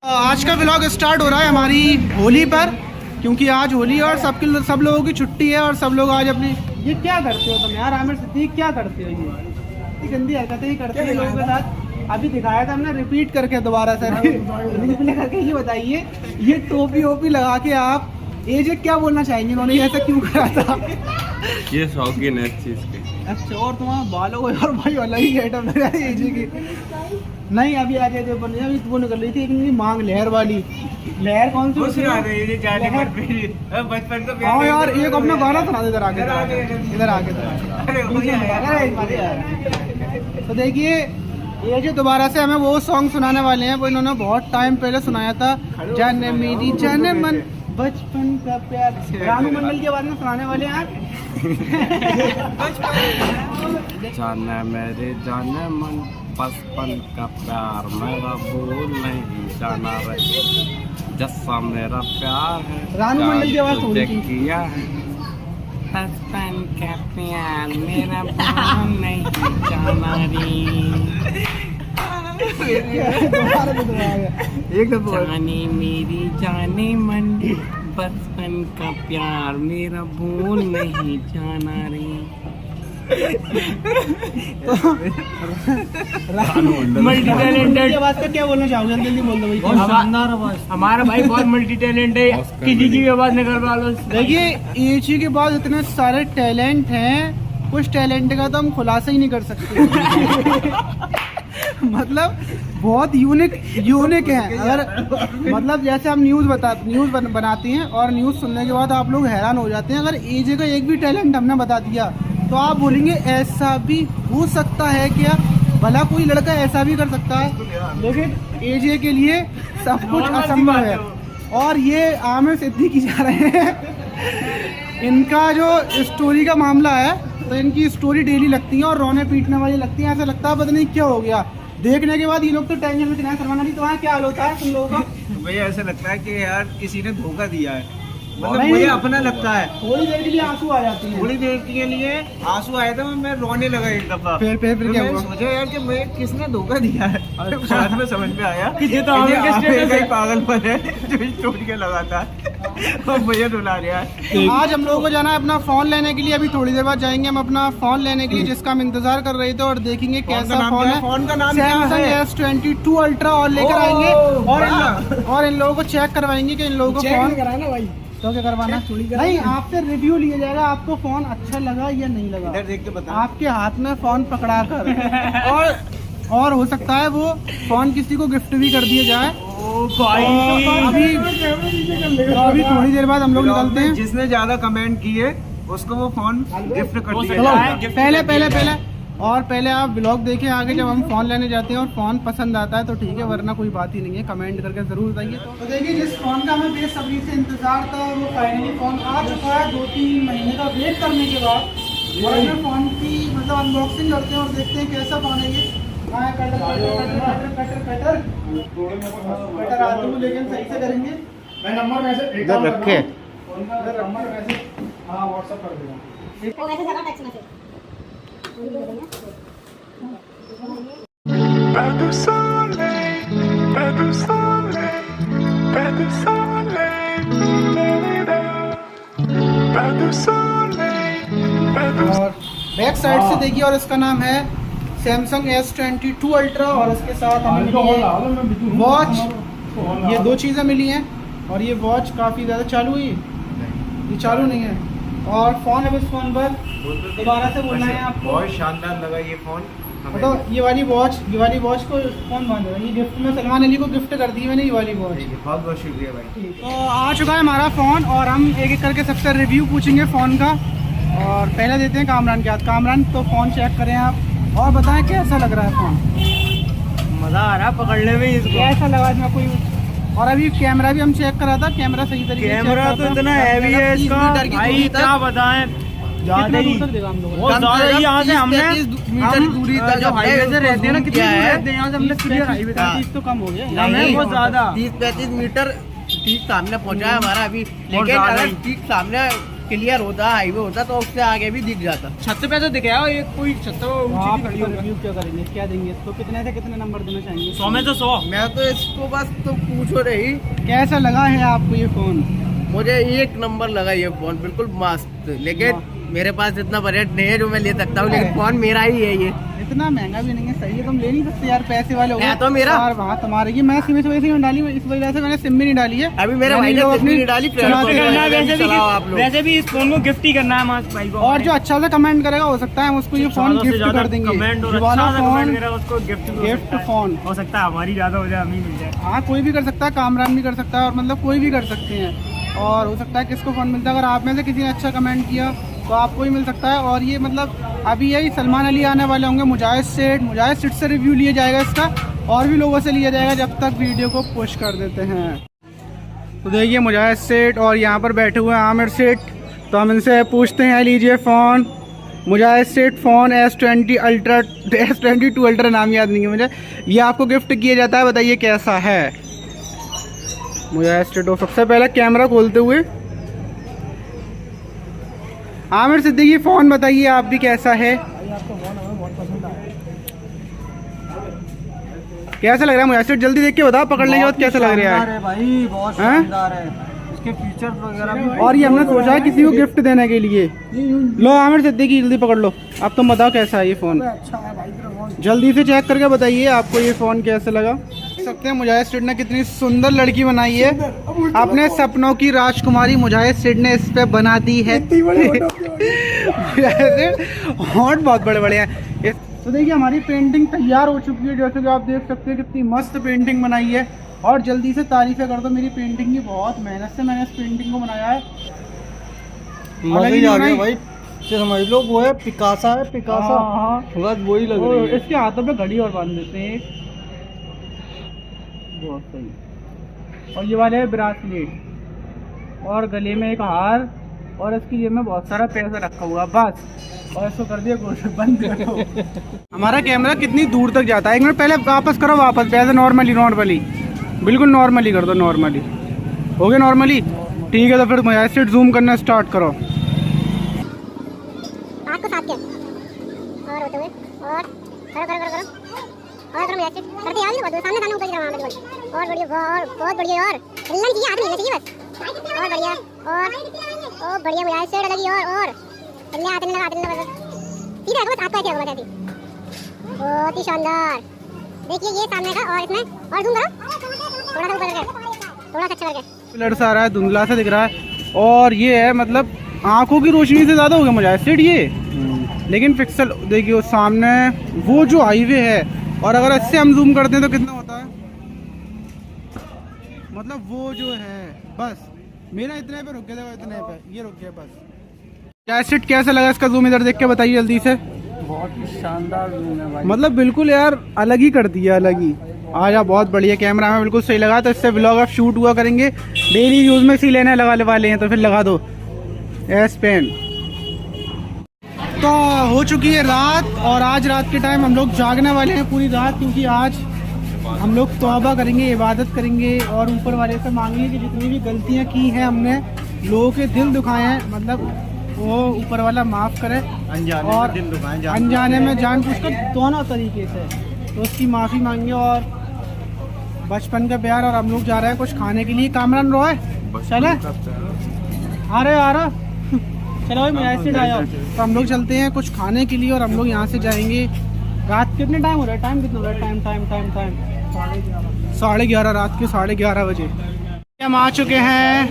आज का vlog start हो रहा है हमारी होली पर, क्योंकि आज होली है और सब लोगों की छुट्टी है और सब लोग आज अपनी। ये क्या करते हो तुम यार आमिर सिद्दीक, क्या करते हो? ये गंदी हरकतें ही करते हैं लोगों के साथ। अभी दिखाया था हमने, रिपीट करके दोबारा से रिप्ले करके। ये बताइए, ये टोपी वोपी लगा के आप ये क्या बोलना चाहेंगे, उन्होंने ऐसा क्यों करा था? ये शौकीन है इस चीज के। अच्छा, और तुम्हारा बालों को और भाई अलग ही गेटअप लग रहा है जी की। नहीं अभी आ गए थे अभी वो निकल रही थी एक मांग लहर वाली। लहर कौन सी? बचपन तो हाँ यार, एक अपना गाना सुना दे इधर आके, इधर आके। तो देखिए, ये जो दोबारा से हमें वो सॉन्ग सुनाने वाले हैं, वो इन्होंने बहुत टाइम पहले सुनाया था। जाने मेरी जाने मन बचपन का प्यार, रानू मंडल के बारे में सुनाने वाले हैं आप। जाने मेरे जाने मन बचपन का प्यार, मेरा भूल नहीं जाना रे, जैसा मेरा प्यार है रानू मंडल की आवाज थोड़ी सी किया है। बचपन का प्यार मेरा भूल नहीं जाना रे, एक दफा जाने मेरी जाने मन बचपन का प्यार, मेरा भूल नहीं जाना रे। मल्टी टैलेंटेड आवाज का क्या बोलना चाहोगे? जल्दी बोल दो भाई। शानदार आवाज, हमारा भाई बहुत मल्टी टैलेंट है, किसी की भी आवाज निकलवा लो। देखिए एची के बाद इतने सारे टैलेंट हैं, कुछ टैलेंट का तो हम खुलासा ही नहीं कर सकते। मतलब बहुत यूनिक है। अगर मतलब जैसे हम न्यूज़ बनाती हैं और न्यूज़ सुनने के बाद आप लोग हैरान हो जाते हैं। अगर एजे का एक भी टैलेंट हमने बता दिया तो आप बोलेंगे ऐसा भी हो सकता है क्या? भला कोई लड़का ऐसा भी कर सकता है, लेकिन एजे के लिए सब कुछ असंभव है। और ये आमिर सिद्दीकी जा रहे हैं। इनका जो स्टोरी का मामला है, तो इनकी स्टोरी डेली लगती है और रोने पीटने वाली लगती है। ऐसा लगता है पता नहीं क्या हो गया। देखने के बाद ये लोग तो टेंशन में चले। सलमान अली, तुम्हारा क्या हाल होता है तुम लोगों का? भैया ऐसा लगता है कि यार किसी ने धोखा दिया है, मतलब मुझे अपना लगता है। थोड़ी देर के लिए आंसू आ जाती है। थोड़ी देर के लिए आंसू आए थे, मैं रोने लगा एक दफा। फिर तो क्या मैंने हुआ? सोचा यार कि मैं किसने धोखा दिया है। बाद में समझ में आया कि ये तो पागलपन है जो स्टोरी के लगाता है और मुझे रुला रहा है। आज हम लोगों को जाना है अपना फोन लेने के लिए। अभी थोड़ी देर बाद जाएंगे हम अपना फोन लेने के लिए, जिसका हम इंतजार कर रहे थे, और देखेंगे कैसा फोन है। फोन का नाम सैमसंग S22 अल्ट्रा और लेकर आएंगे और इन लोगों को चेक करवाएंगे कि इन लोगों को फोन कराना भाई। तो क्या करवाना? नहीं, आपसे रिव्यू लिया जाएगा, आपको फोन अच्छा लगा या नहीं लगा। इधर देख के बता। आपके हाथ में फोन पकड़ा कर और हो सकता है वो फोन किसी को गिफ्ट भी कर दिया जाए। अभी थोड़ी देर बाद हम लोग निकलते हैं। जिसने ज्यादा कमेंट किए उसको वो फोन गिफ्ट कर दिया। पहले आप ब्लॉग देखें आगे, जब हम फ़ोन लेने जाते हैं और फ़ोन पसंद आता है तो ठीक है, वरना कोई बात ही नहीं है। कमेंट करके ज़रूर बताइए। तो देखिए, जिस फ़ोन का हमें बेसब्री से इंतज़ार था वो फाइनली फ़ोन आ चुका है 2-3 महीने का वेट करने के बाद। और हमें फ़ोन की मतलब अनबॉक्सिंग करते हैं और देखते हैं कैसा फ़ोन है ये। कटर आते हुए, लेकिन सही से करेंगे। मैं नंबर मैसेज इधर रखे। नंबर मैसेज हाँ व्हाट्सअप कर देगा। Pedro Sole, Pedro Sole, Pedro Sole, Pedro Sole, Pedro और बैक साइड से देखिए, और इसका नाम है सैमसंग S22 अल्ट्रा। और इसके साथ हमें मिली है वॉच। ये दो चीज़ें मिली हैं और ये वॉच काफ़ी ज़्यादा चालू हुई, ये चालू नहीं है। और फ़ोन है, इस फ़ोन पर दोबारा से बोलना है आपको। बहुत शानदार लगा ये फोन। मतलब ये वाली वॉच को कौन बांध रहा है? ये गिफ्ट में सलमान अली को गिफ्ट कर दी मैंने ये वाली वॉच। बहुत बहुत शुक्रिया भाई। तो आ चुका है हमारा फ़ोन और हम एक एक करके सबसे रिव्यू पूछेंगे फ़ोन का। और पहले देते हैं कामरान के हाथ। कामरान, तो फ़ोन चेक करें आप और बताएं कैसा लग रहा है फ़ोन। मजा आ रहा है पकड़ने में इसको। कैसा लगा इसमें कोई? और अभी कैमरा भी हम चेक करा था, कैमरा सही तरीके से कैमरा तो इतना हैवी है इसका भाई, क्या बताएं। ज्यादा ही बहुत ज्यादा ही। यहाँ से हमने मीटर की दूरी तक जो हाईवे से रहते हैं ना, कितनी दूर रहते हैं यहाँ से, हमने क्लियर हाईवे का 30 तो कम हो गया। नहीं बहुत ज्यादा 30-35 मीटर ठीक सामने पहुंचा है हमारा अभी। लेकिन अगर ठीक सामने क्लियर होता, हाईवे होता तो उससे आगे भी दिख जाता। छत पे तो दिखे यार, एक कोई छत पे आप रिव्यू क्या करेंगे, क्या देंगे इसको, कितने से कितने नंबर देना चाहेंगे? 100 में तो 100। मैं तो इसको बस तो पूछो रही, कैसा लगा है आपको ये फोन? मुझे 1 नंबर लगा ये फोन, बिल्कुल मस्त। लेकिन मेरे पास इतना बजट नहीं है जो मैं ले सकता हूँ, लेकिन फोन मेरा ही है ये। इतना महंगा भी नहीं है, सही है, तुम ले नहीं सकते यार, पैसे वाले हो गए। तो मेरा वहाँ तुम्हारे ये मैं सिम इस वजह से नहीं डाली, इस वजह से मैंने सिम भी नहीं डाली है। अभी मेरे भाई ने सिम भी नहीं डाली, वैसे भी इस फोन को गिफ्ट ही करना है मास्क भाई को। और जो अच्छा सा कमेंट करेगा हो सकता है हम उसको ये फोन गिफ्ट कर देंगे। ये वाला फोन गिफ्ट फोन हो सकता है हमारी ज्यादा हो जाए, हमें मिल जाए। हाँ, कोई भी कर सकता है, कामरान भी कर सकता है, और मतलब कोई भी कर सकते हैं। और हो सकता है किसको फोन मिलता है, अगर आप में से किसी ने अच्छा कमेंट किया तो आपको ही मिल सकता है। और ये मतलब अभी यही सलमान अली आने वाले होंगे, मुजाहिद सेठ से रिव्यू लिया जाएगा इसका, और भी लोगों से लिया जाएगा जब तक वीडियो को पुश कर देते हैं। तो देखिए मुजाहिद सेठ और यहाँ पर बैठे हुए हैं आमिर सेठ, तो हम इनसे पूछते हैं, लीजिए फ़ोन। मुजाहिद सेठ फ़ोन S22 अल्ट्रा नाम याद नहीं है मुझे, ये आपको गिफ्ट किया जाता है, बताइए कैसा है? मुजाहिद सेठ सबसे पहले कैमरा खोलते हुए आमिर सिद्दीकी फ़ोन बताइए आप भी कैसा है? कैसा लग रहा है मुझे सेठ? जल्दी देख के बताओ, पकड़ लेंगे तो कैसा लग रहा है भाई? बहुत शानदार है, इसके फीचर्स वगैरह भी। और ये हमने सोचा है किसी को गिफ्ट देने के लिए। लो आमिर सिद्दीकी जल्दी पकड़ लो, अब तुम बताओ कैसा है ये फ़ोन? अच्छा है भाई, जल्दी से चेक करके बताइए आपको ये फ़ोन कैसा लगा। देख सकते हैं मुजाहिद सेठ ने कितनी सुंदर लड़की बनाई है, अपने सपनों की राजकुमारी मुजाहिद सेठ ने इस पे बना दी है। हॉट बहुत बड़े बड़े हैं। तो देखिए हमारी पेंटिंग तैयार हो चुकी है, जैसे कि आप देख सकते हैं कितनी मस्त पेंटिंग बनाई है। और जल्दी से तारीफें कर दो मेरी पेंटिंग की, बहुत मेहनत से मैंने इस पेंटिंग को बनाया है। मजा ही आ गया भाई, समझ लो वो है पिकासा, है पिकासा। हाँ, बस वही लग रही है। इसके हाथों पे घड़ी और बांध देते हैं, बहुत सही। और ये वाले है ब्रासलेट, और गले में एक हार, और इसकी जेब में बहुत सारा पैसा रखा हुआ, बस। और इसको कर दिया कोशिश बंद करो। हमारा कैमरा कितनी दूर तक जाता है? एक मिनट पहले वापस करो, वापस पैसे नॉर्मली बिल्कुल नॉर्मली कर दो, नॉर्मली हो गया, नॉर्मली ठीक है। तो फिर मुझे ऐसे जूम करना स्टार्ट करो। हाथ को साथ किया और होते हुए और करो और करो मुझे करते यार, बहुत सामने ऊपर की तरफ बिल्कुल, और बढ़िया, और बहुत बढ़िया, और हिलना चाहिए, हाथ नहीं चाहिए बस, और बढ़िया, और बढ़िया मुझे सेट लगी, और हिलने हाथ नहीं लगा बस, सीधा बस हाथ को ऐसे होगा, बहुत ही शानदार। देखिए ये सामने का, और इसमें और जूम करो थोड़ा सा ऊपर करके, थोड़ा सा अच्छा करके, ब्लर सा आ रहा है, धुंधला सा दिख रहा है। और ये है मतलब आंखों की रोशनी से ज़्यादा हो गया मुझे सेट ये, लेकिन पिक्सल देखिए वो सामने वो जो हाईवे है, और अगर इससे हम जूम करते हैं तो कितना होता है, मतलब वो जो है, बस मेरा इतने पे रुक गया था, इतने पे ये रुक गया बस। सेट कैसा लगा इसका जूम, इधर देख के बताइए जल्दी से। बहुत ही शानदार जूम है भाई, मतलब बिल्कुल यार अलग ही कर दिया, अलग ही। आजा बहुत बढ़िया, कैमरा में बिल्कुल सही लगा। तो इससे व्लॉग आप शूट हुआ करेंगे, डेली यूज में इसी लेने लगा वाले हैं, तो फिर लगा दो एस पेन। तो हो चुकी है रात, और आज रात के टाइम हम लोग जागने वाले हैं पूरी रात, क्योंकि आज हम लोग तौबा करेंगे, इबादत करेंगे, और ऊपर वाले से मांगेंगे कि जितनी भी गलतियां की हैं हमने, लोगों के दिल दुखाए हैं, मतलब वो ऊपर वाला माफ़ करे, और अनजाने में जानबूझकर दोनों तरीके से, तो उसकी माफ़ी मांगे। और बचपन का प्यार, और हम लोग जा रहे हैं कुछ खाने के लिए। कामरान रॉय चले आ रहे चलो भाई मुझे ऐसे आया, तो हम लोग चलते हैं कुछ खाने के लिए, और हम लोग यहाँ से जाएंगे। रात कितने टाइम हो रहा है, टाइम कितना हो रहा है, टाइम 11:30, रात के 11:30 बजे हम आ चुके हैं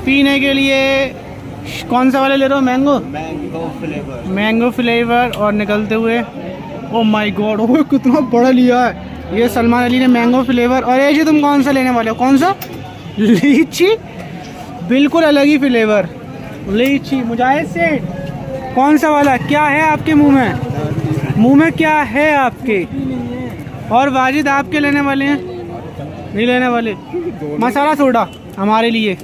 पीने के लिए। कौन सा वाले ले रहे हो? Mango flavour. और निकलते हुए ओ माय गॉड, ओ कितना बड़ा लिया है ये सलमान अली ने, मैंगो फ्लेवर। और ये जी तुम कौन सा लेने वाले हो? कौन सा? लीची, बिल्कुल अलग ही फ्लेवर लीची। मुजाहिद सेठ कौन सा वाला, क्या है आपके मुंह में क्या है आपके? और वाजिद आपके लेने वाले हैं? नहीं लेने वाले। मसाला सोडा हमारे लिए।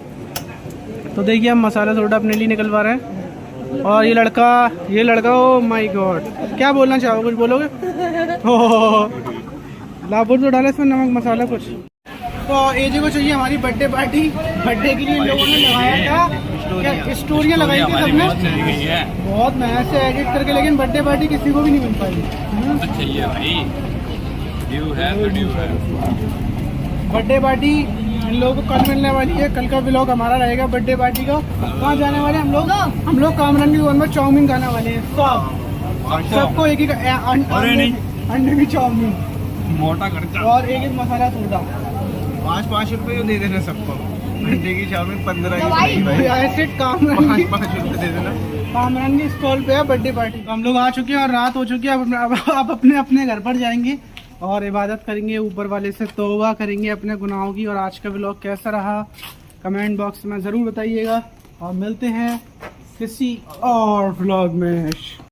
तो देखिए हम मसाला सोडा अपने लिए निकलवा रहे हैं। और ये लड़का ओ माय गॉड, क्या बोलना चाहोगे? कुछ बोलोगे? लाबुर तो डाला इसमें, नमक मसाला कुछ। तो एजी को चाहिए हमारी बर्थडे पार्टी। बर्थडे के लिए लोगों ने लगाया था स्टोरियाँ लगाई थी सबने, बहुत मेहनत से एडिट करके, लेकिन बर्थडे पार्टी किसी को भी नहीं मिल पाई। चाहिए भाई, ड्यू है तो ड्यू है। बर्थडे पार्टी इन लोगों को कल मिलने वाली है। कल का व्लॉग हमारा रहेगा बर्थडे पार्टी का। कहाँ जाने वाले हम लोग? हम लोग कामरान की दुकान में चाउमीन खाने वाले हैं। सबको एक एक अंडे की चाउमीन मोटा खर्चा और एक एक मसाला सोडा। 5-5 रुपए दे देना सबको। अंडे की चाउमीन 15 ऐसे कामरान 5 रुपए दे देना। कामरान की स्टॉल पे है बर्थडे पार्टी। हम लोग आ चुके हैं और रात हो चुकी है। अब अपने अपने घर पर जाएंगे और इबादत करेंगे, ऊपर वाले से तौबा करेंगे अपने गुनाहों की। और आज का व्लॉग कैसा रहा कमेंट बॉक्स में ज़रूर बताइएगा और मिलते हैं किसी और व्लॉग में।